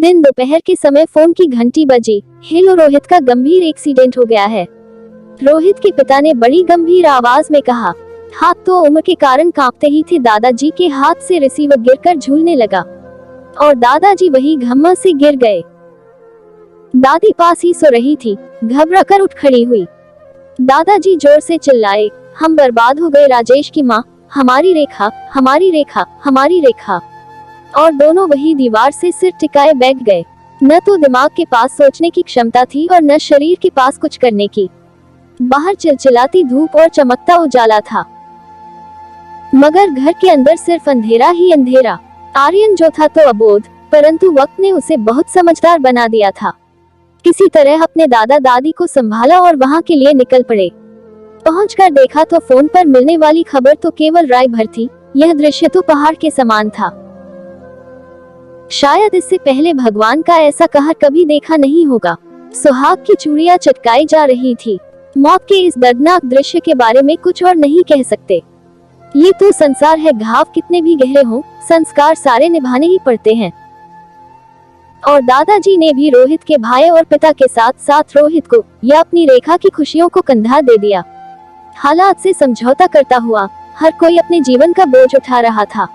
दिन दोपहर के समय फोन की घंटी बजी। हेलो, रोहित का गंभीर एक्सीडेंट हो गया है। रोहित के पिता ने बड़ी गंभीर आवाज में कहा। हाथ तो उम्र के कारण कांपते ही थे। दादाजी के हाथ से रिसीवर गिरकर झूलने लगा और दादाजी वही धम्मा से गिर गए। दादी पास ही सो रही थी, घबरा कर उठ खड़ी हुई। दादाजी जोर से चिल्लाए, हम बर्बाद हो गए। राजेश की माँ, हमारी रेखा, हमारी रेखा, हमारी रेखा। और दोनों वही दीवार से सिर टिकाए बैठ गए। न तो दिमाग के पास सोचने की क्षमता थी और न शरीर के पास कुछ करने की। बाहर चिलचिलाती धूप और चमकता उजाला था, मगर घर के अंदर सिर्फ अंधेरा ही अंधेरा। आर्यन जो था तो अबोध, परंतु वक्त ने उसे बहुत समझदार बना दिया था। किसी तरह अपने दादा दादी को संभाला और वहां के लिए निकल पड़े। पहुंचकर देखा तो फोन पर मिलने वाली खबर तो केवल राय भर थी। यह दृश्य तो पहाड़ के समान था। शायद इससे पहले भगवान का ऐसा कहर कभी देखा नहीं होगा। सुहाग की चूड़ियां चटकाई जा रही थी। मौत के इस दर्दनाक दृश्य के बारे में कुछ और नहीं कह सकते। ये तो संसार है, घाव कितने भी गहरे हों, संस्कार सारे निभाने ही पड़ते हैं। और दादाजी ने भी रोहित के भाई और पिता के साथ साथ रोहित को या अपनी रेखा की खुशियों को कंधा दे दिया। हालात से समझौता करता हुआ हर कोई अपने जीवन का बोझ उठा रहा था।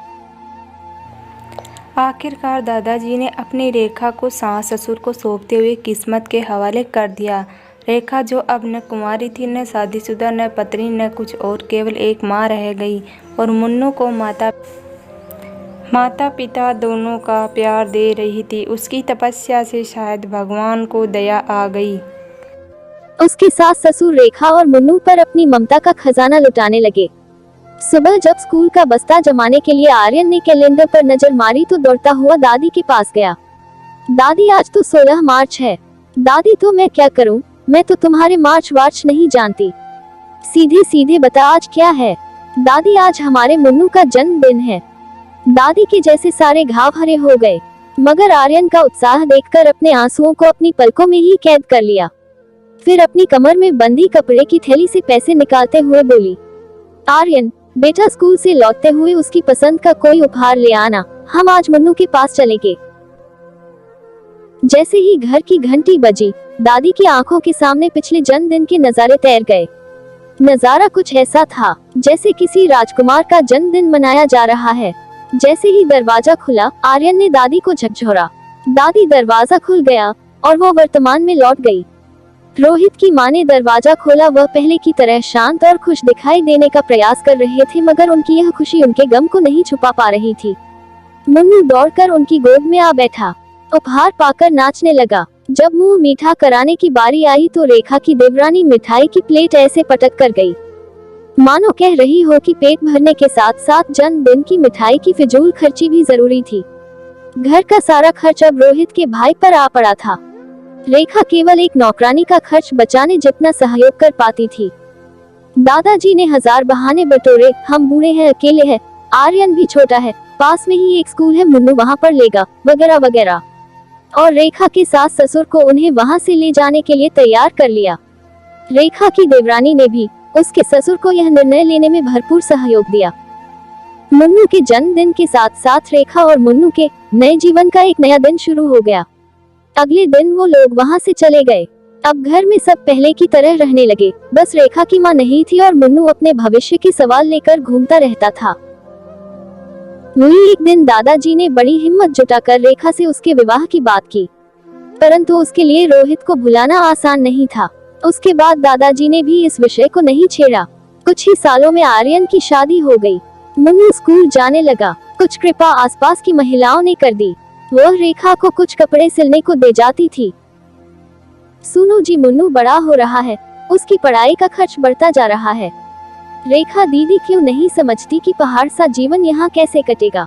आखिरकार दादाजी ने अपनी रेखा को सास ससुर को सौंपते हुए किस्मत के हवाले कर दिया। रेखा जो अब न कुंवारी थी, न शादीशुदा, न पत्नी, न कुछ और, केवल एक माँ रह गई और मुन्नू को माता पिता दोनों का प्यार दे रही थी। उसकी तपस्या से शायद भगवान को दया आ गई। उसके सास ससुर रेखा और मुन्नू पर अपनी ममता का खजाना लुटाने लगे। सुबह जब स्कूल का बस्ता जमाने के लिए आर्यन ने कैलेंडर पर नजर मारी तो दौड़ता हुआ दादी के पास गया। दादी, आज तो 16 मार्च है। दादी, तो मैं क्या करूं? मैं तो तुम्हारे मार्च वार्च नहीं जानती। सीधे सीधे बता, आज क्या है? दादी, आज हमारे मुन्नू का जन्मदिन है। दादी के जैसे सारे घाव हरे हो गए, मगर आर्यन का उत्साह देखकर अपने आंसुओं को अपनी पलकों में ही कैद कर लिया। फिर अपनी कमर में बंधी कपड़े की थैली से पैसे निकालते हुए बोली, आर्यन बेटा, स्कूल से लौटते हुए उसकी पसंद का कोई उपहार ले आना। हम आज मुन्नू के पास चलेंगे। जैसे ही घर की घंटी बजी, दादी की आंखों के सामने पिछले जन्मदिन के नजारे तैर गए। नजारा कुछ ऐसा था जैसे किसी राजकुमार का जन्मदिन मनाया जा रहा है। जैसे ही दरवाजा खुला, आर्यन ने दादी को झकझोरा। दादी, दरवाजा खुल गया और वो वर्तमान में लौट गई। रोहित की माँ ने दरवाजा खोला। वह पहले की तरह शांत और खुश दिखाई देने का प्रयास कर रहे थे, मगर उनकी यह खुशी उनके गम को नहीं छुपा पा रही थी। मुन्नू दौड़कर उनकी गोद में आ बैठा, उपहार पाकर नाचने लगा। जब मुंह मीठा कराने की बारी आई तो रेखा की देवरानी मिठाई की प्लेट ऐसे पटक कर गई, मानो कह रही हो कि पेट भरने के साथ साथ जन्मदिन की मिठाई की फिजूल खर्ची भी जरूरी थी। घर का सारा खर्च अब रोहित के भाई पर आ पड़ा था। रेखा केवल एक नौकरानी का खर्च बचाने जितना सहयोग कर पाती थी। दादाजी ने 1000 बहाने बटोरे, हम बूढ़े हैं, अकेले हैं, आर्यन भी छोटा है, पास में ही एक स्कूल है, मुन्नू वहां पर लेगा, वगैरह वगैरह। और रेखा के सास ससुर को उन्हें वहां से ले जाने के लिए तैयार कर लिया। रेखा की देवरानी ने भी उसके ससुर को यह निर्णय लेने में भरपूर सहयोग दिया। मुन्नू के जन्मदिन के साथ साथ रेखा और मुन्नू के नए जीवन का एक नया दिन शुरू हो गया। अगले दिन वो लोग वहां से चले गए। अब घर में सब पहले की तरह रहने लगे। बस रेखा की माँ नहीं थी और मुन्नू अपने भविष्य के सवाल लेकर घूमता रहता था। एक दिन दादाजी ने बड़ी हिम्मत जुटाकर रेखा से उसके विवाह की बात की, परंतु उसके लिए रोहित को भुलाना आसान नहीं था। उसके बाद दादाजी ने भी इस विषय को नहीं छेड़ा। कुछ ही सालों में आर्यन की शादी हो गई। मुन्नू स्कूल जाने लगा। कुछ कृपा आसपास की महिलाओं ने कर दी। वह रेखा को कुछ कपड़े सिलने को दे जाती थी। सुनो जी, मुन्नू बड़ा हो रहा है, उसकी पढ़ाई का खर्च बढ़ता जा रहा है। रेखा दीदी क्यों नहीं समझती कि पहाड़ सा जीवन यहाँ कैसे कटेगा।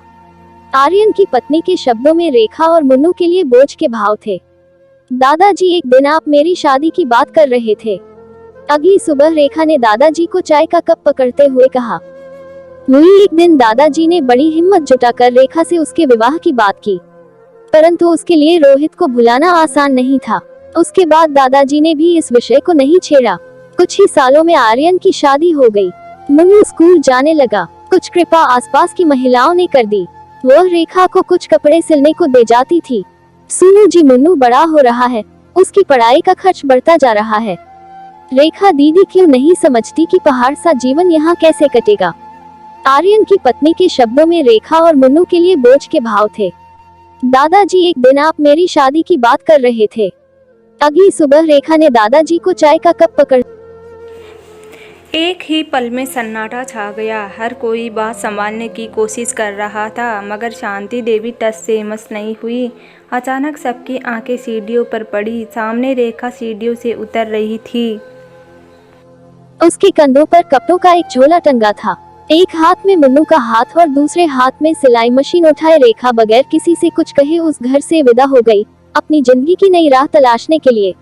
आर्यन की पत्नी के शब्दों में रेखा और मुन्नू के लिए बोझ के भाव थे। दादाजी, एक दिन आप मेरी शादी की बात कर रहे थे। अगली सुबह रेखा ने दादाजी को चाय का कप पकड़ते हुए कहा। एक दिन दादाजी ने बड़ी हिम्मत जुटाकर रेखा से उसके विवाह की बात की, परंतु उसके लिए रोहित को भुलाना आसान नहीं था। उसके बाद दादाजी ने भी इस विषय को नहीं छेड़ा। कुछ ही सालों में आर्यन की शादी हो गई। मुन्नू स्कूल जाने लगा। कुछ कृपा आसपास की महिलाओं ने कर दी। वह रेखा को कुछ कपड़े सिलने को दे जाती थी। सुनो जी, मुन्नू बड़ा हो रहा है, उसकी पढ़ाई का खर्च बढ़ता जा रहा है। रेखा दीदी क्यों नहीं समझती कि पहाड़ सा जीवन यहाँ कैसे कटेगा। आर्यन की पत्नी के शब्दों में रेखा और मुन्नू के लिए बोझ के भाव थे। दादाजी, एक दिन आप मेरी शादी की बात कर रहे थे। अगली सुबह रेखा ने दादाजी को चाय का कप पकड़। एक ही पल में सन्नाटा छा गया। हर कोई बात संभालने की कोशिश कर रहा था, मगर शांति देवी टस से मस नहीं हुई। अचानक सबकी आंखें सीढ़ियों पर पड़ी। सामने रेखा सीढ़ियों से उतर रही थी। उसके कंधों पर कपड़ों का एक झोला टंगा था। एक हाथ में मुन्नू का हाथ और दूसरे हाथ में सिलाई मशीन उठाए रेखा बगैर किसी से कुछ कहे उस घर से विदा हो गई, अपनी जिंदगी की नई राह तलाशने के लिए।